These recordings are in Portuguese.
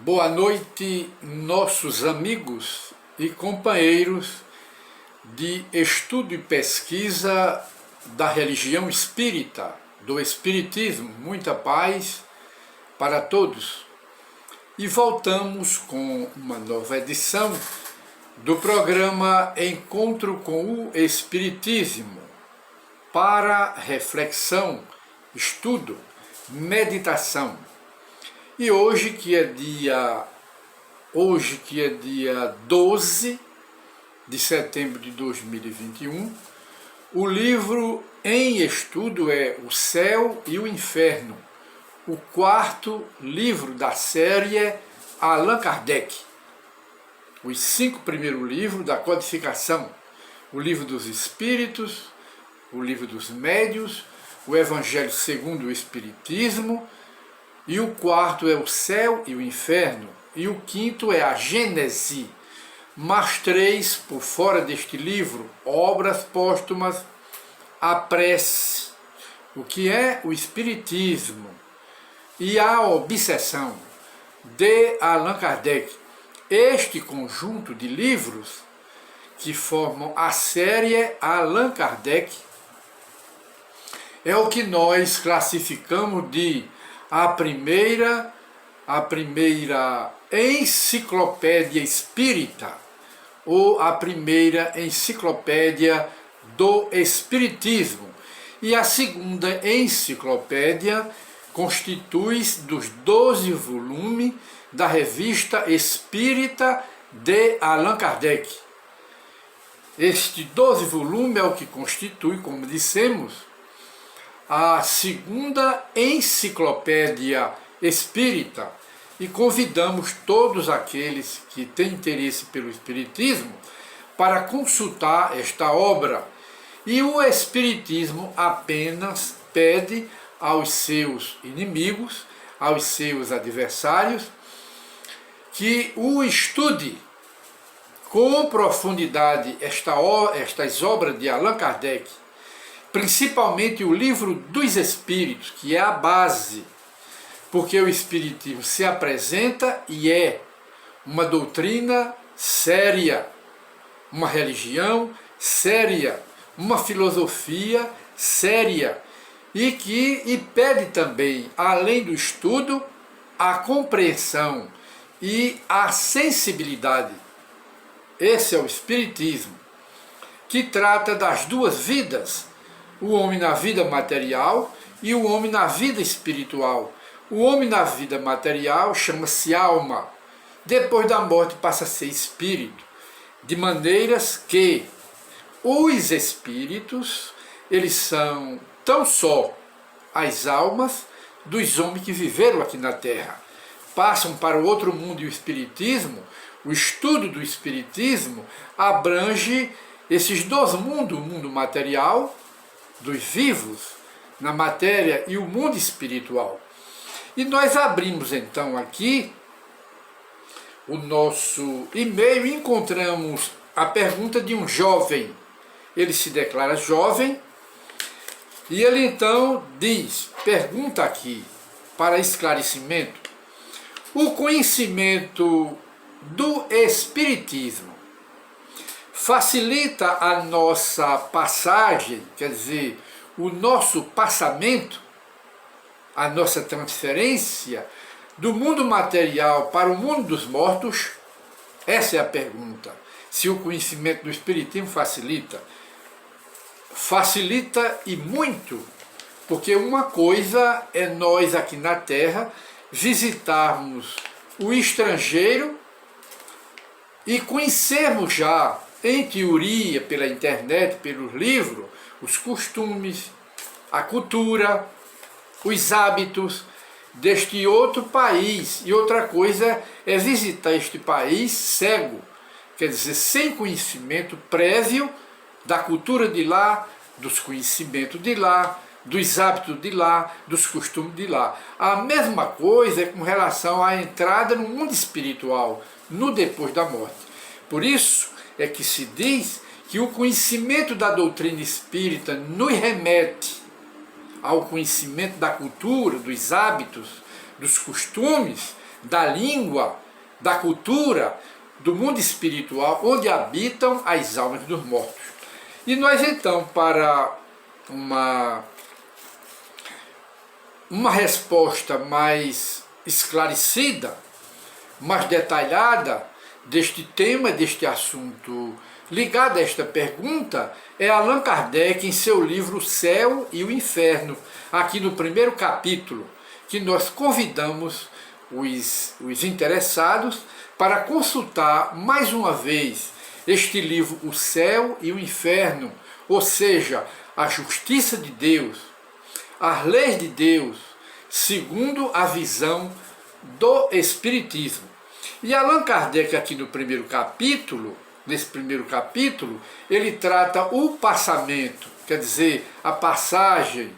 Boa noite, nossos amigos e companheiros de estudo e pesquisa da religião espírita, do espiritismo. Muita paz para todos. E voltamos com uma nova edição do programa Encontro com o Espiritismo, para reflexão, estudo, meditação. E hoje que é dia 12 de setembro de 2021, o livro em estudo é O Céu e o Inferno, o quarto livro da série Allan Kardec. Os 5 primeiros livros da codificação: o Livro dos Espíritos, o Livro dos Médiuns, o Evangelho segundo o Espiritismo, e o quarto é o Céu e o Inferno, e o quinto é a Gênese, mais 3 por fora deste livro: Obras Póstumas, a Prece, o que é o Espiritismo, e a Obsessão, de Allan Kardec. Este conjunto de livros que formam a série Allan Kardec é o que nós classificamos de a primeira enciclopédia espírita, ou a primeira enciclopédia do Espiritismo. E a segunda enciclopédia constitui-se dos 12 volumes da Revista Espírita de Allan Kardec. Este 12 volumes é o que constitui, como dissemos, a segunda enciclopédia espírita, e convidamos todos aqueles que têm interesse pelo espiritismo para consultar esta obra. E o espiritismo apenas pede aos seus inimigos, aos seus adversários, que o estude com profundidade estas obras de Allan Kardec, principalmente o Livro dos Espíritos, que é a base, porque o Espiritismo se apresenta e é uma doutrina séria, uma religião séria, uma filosofia séria, e pede também, além do estudo, a compreensão e a sensibilidade. Esse é o Espiritismo, que trata das duas vidas: o homem na vida material e o homem na vida espiritual. O homem na vida material chama-se alma, depois da morte passa a ser espírito, de maneiras que os espíritos, eles são tão só as almas dos homens que viveram aqui na Terra. Passam para o outro mundo, e o espiritismo, o estudo do espiritismo, abrange esses dois mundos: o mundo material, dos vivos, na matéria, e o mundo espiritual. E nós abrimos então aqui o nosso e-mail e encontramos a pergunta de um jovem. Ele se declara jovem e ele então pergunta aqui, para esclarecimento: o conhecimento do Espiritismo facilita a nossa passagem, quer dizer, o nosso passamento, a nossa transferência do mundo material para o mundo dos mortos? Essa é a pergunta. Se o conhecimento do Espiritismo facilita. Facilita e muito, porque uma coisa é nós aqui na Terra visitarmos o estrangeiro e conhecermos já, em teoria, pela internet, pelos livros, os costumes, a cultura, os hábitos deste outro país. E outra coisa é visitar este país cego, quer dizer, sem conhecimento prévio da cultura de lá, dos conhecimentos de lá, dos hábitos de lá, dos costumes de lá. A mesma coisa é com relação à entrada no mundo espiritual, no depois da morte. Por isso é que se diz que o conhecimento da doutrina espírita nos remete ao conhecimento da cultura, dos hábitos, dos costumes da língua, da cultura, do mundo espiritual, onde habitam as almas dos mortos. E nós então, para uma resposta mais esclarecida, mais detalhada deste tema, deste assunto ligado a esta pergunta, é Allan Kardec em seu livro O Céu e o Inferno, aqui no primeiro capítulo, que nós convidamos os interessados para consultar mais uma vez este livro O Céu e o Inferno, ou seja, a justiça de Deus, as leis de Deus, segundo a visão do Espiritismo. E Allan Kardec aqui no primeiro capítulo, nesse primeiro capítulo, ele trata o passamento, quer dizer, a passagem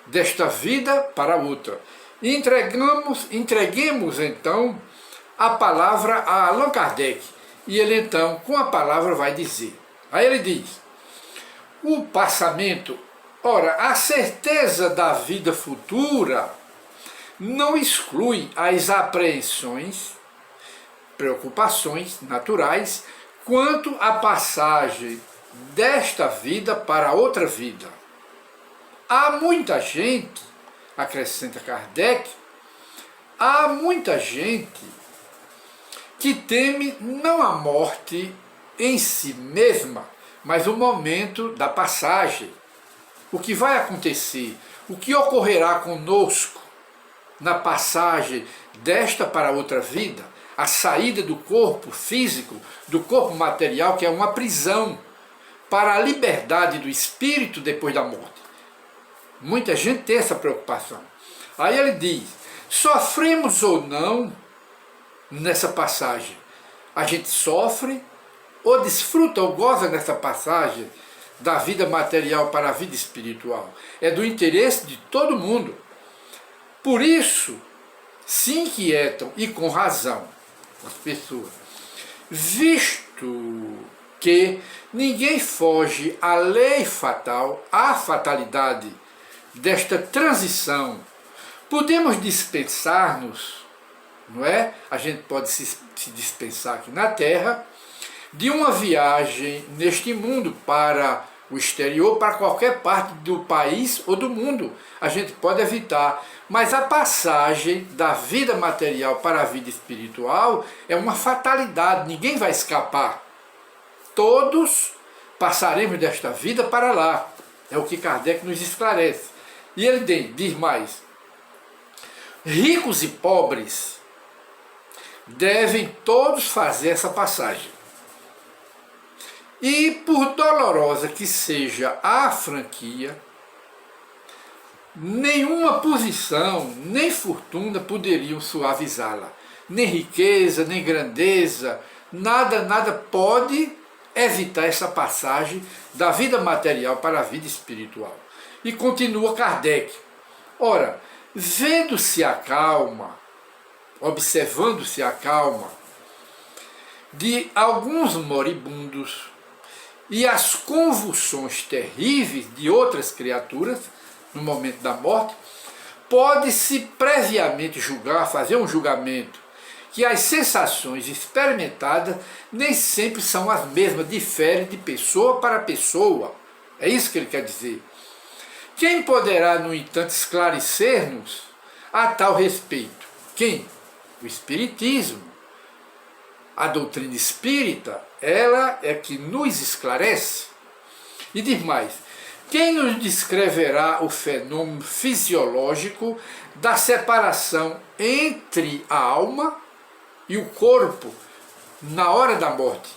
desta vida para outra. E entreguemos então a palavra a Allan Kardec, e ele então com a palavra vai dizer. Aí ele diz, o passamento, ora, a certeza da vida futura não exclui as apreensões, preocupações naturais quanto à passagem desta vida para outra vida. Há muita gente, acrescenta Kardec, há muita gente que teme não a morte em si mesma, mas o momento da passagem. O que vai acontecer, o que ocorrerá conosco na passagem desta para outra vida, a saída do corpo físico, do corpo material, que é uma prisão, para a liberdade do espírito depois da morte. Muita gente tem essa preocupação. Aí ele diz, sofremos ou não nessa passagem? A gente sofre ou desfruta ou goza nessa passagem da vida material para a vida espiritual? É do interesse de todo mundo. Por isso, se inquietam, e com razão, as pessoas, visto que ninguém foge à lei fatal, à fatalidade desta transição, podemos dispensar-nos, não é? A gente pode se dispensar aqui na Terra, de uma viagem neste mundo para o exterior, para qualquer parte do país ou do mundo. A gente pode evitar, mas a passagem da vida material para a vida espiritual é uma fatalidade, ninguém vai escapar. Todos passaremos desta vida para lá. É o que Kardec nos esclarece. E ele diz mais, ricos e pobres devem todos fazer essa passagem. E por dolorosa que seja a franquia, nenhuma posição, nem fortuna poderiam suavizá-la. Nem riqueza, nem grandeza, nada pode evitar essa passagem da vida material para a vida espiritual. E continua Kardec. Ora, vendo-se a calma, observando-se a calma de alguns moribundos e as convulsões terríveis de outras criaturas no momento da morte, pode-se previamente julgar, fazer um julgamento, que as sensações experimentadas nem sempre são as mesmas, diferem de pessoa para pessoa. É isso que ele quer dizer. Quem poderá, no entanto, esclarecer-nos a tal respeito? Quem? O Espiritismo. A doutrina espírita, ela é que nos esclarece. E diz mais, quem nos descreverá o fenômeno fisiológico da separação entre a alma e o corpo na hora da morte?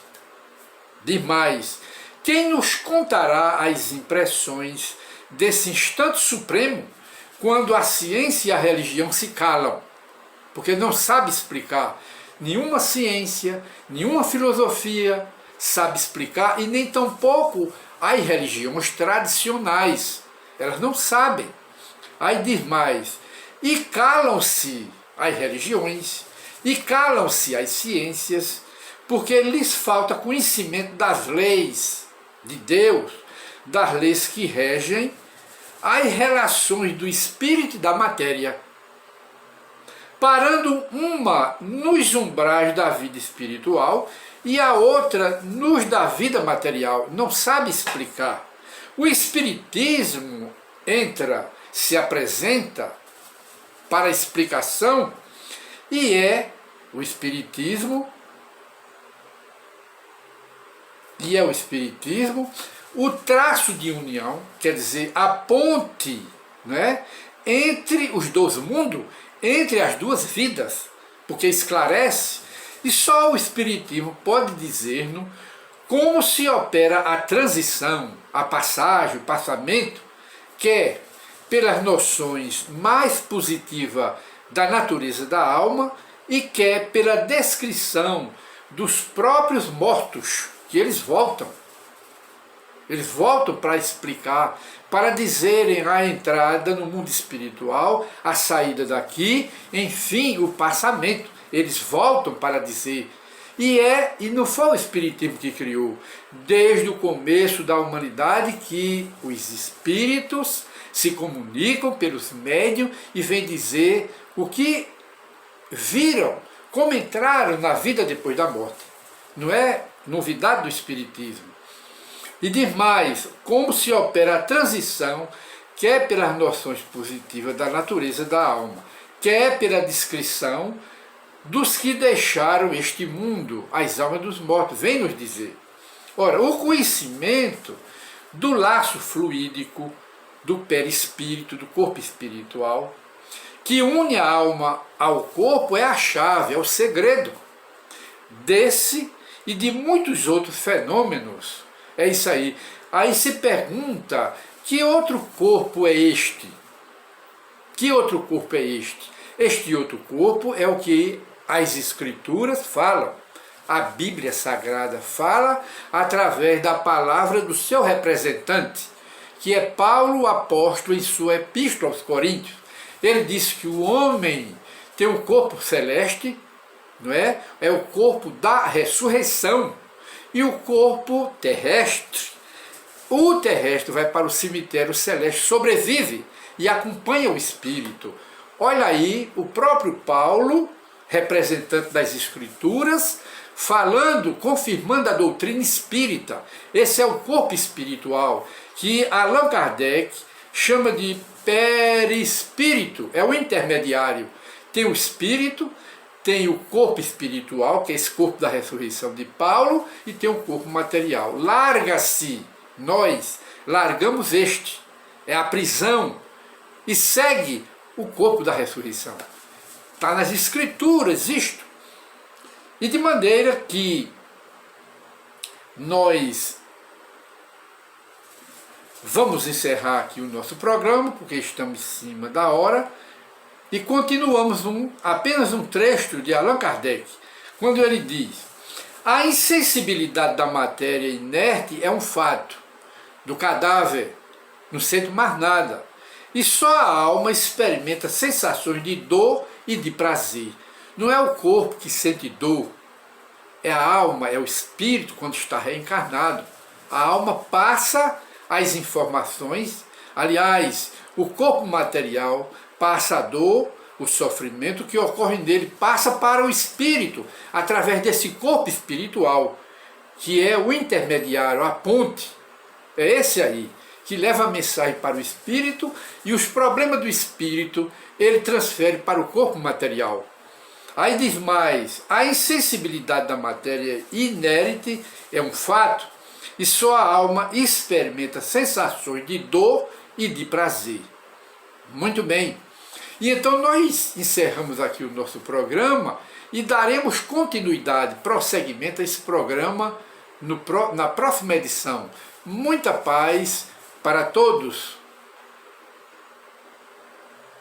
Diz mais, quem nos contará as impressões desse instante supremo quando a ciência e a religião se calam? Porque não sabe explicar. Nenhuma ciência, nenhuma filosofia sabe explicar, e nem tampouco as religiões tradicionais. Elas não sabem. Aí diz mais, e calam-se as religiões, e calam-se as ciências, porque lhes falta conhecimento das leis de Deus, das leis que regem as relações do espírito e da matéria. parando uma nos umbrais da vida espiritual e a outra nos da vida material. Não sabe explicar. O Espiritismo se apresenta para a explicação e o Espiritismo o traço de união, quer dizer, a ponte, né, entre os dois mundos, entre as duas vidas, porque esclarece, e só o Espiritismo pode dizer-nos como se opera a transição, a passagem, o passamento, quer pelas noções mais positivas da natureza da alma e quer pela descrição dos próprios mortos, que eles voltam. Eles voltam para explicar, para dizerem a entrada no mundo espiritual, a saída daqui, enfim, o passamento. Eles voltam para dizer. E não foi o Espiritismo que criou. Desde o começo da humanidade que os espíritos se comunicam pelos médiuns e vêm dizer o que viram, como entraram na vida depois da morte. Não é novidade do Espiritismo. E diz mais, como se opera a transição, quer pelas noções positivas da natureza da alma, quer pela descrição dos que deixaram este mundo, as almas dos mortos, vem nos dizer. Ora, o conhecimento do laço fluídico, do perispírito, do corpo espiritual, que une a alma ao corpo é a chave, é o segredo desse e de muitos outros fenômenos. É isso aí. Aí se pergunta, que outro corpo é este? Que outro corpo é este? Este outro corpo é o que as Escrituras falam. A Bíblia Sagrada fala através da palavra do seu representante, que é Paulo, o apóstolo, em sua epístola aos Coríntios. Ele diz que o homem tem um corpo celeste, não é? É o corpo da ressurreição. E o corpo terrestre, o terrestre vai para o cemitério celeste, sobrevive e acompanha o espírito. Olha aí o próprio Paulo, representante das Escrituras, falando, confirmando a doutrina espírita. Esse é o corpo espiritual, que Allan Kardec chama de perispírito, é o intermediário. Tem o espírito, tem o corpo espiritual, que é esse corpo da ressurreição de Paulo, e tem o corpo material. Larga-se, nós largamos este, é a prisão, e segue o corpo da ressurreição. Está nas Escrituras isto. E de maneira que nós vamos encerrar aqui o nosso programa, porque estamos em cima da hora, e continuamos apenas um trecho de Allan Kardec, quando ele diz: a insensibilidade da matéria inerte é um fato, do cadáver não sente mais nada, e só a alma experimenta sensações de dor e de prazer. Não é o corpo que sente dor, é a alma, é o espírito quando está reencarnado. A alma passa as informações, aliás, o corpo material passa a dor, o sofrimento que ocorre nele, passa para o espírito, através desse corpo espiritual, que é o intermediário, a ponte. É esse aí, que leva a mensagem para o espírito, e os problemas do espírito ele transfere para o corpo material. Aí diz mais, a insensibilidade da matéria inerte é um fato, e só a alma experimenta sensações de dor e de prazer. Muito bem. E então nós encerramos aqui o nosso programa e daremos continuidade, prosseguimento a esse programa na próxima edição. Muita paz para todos.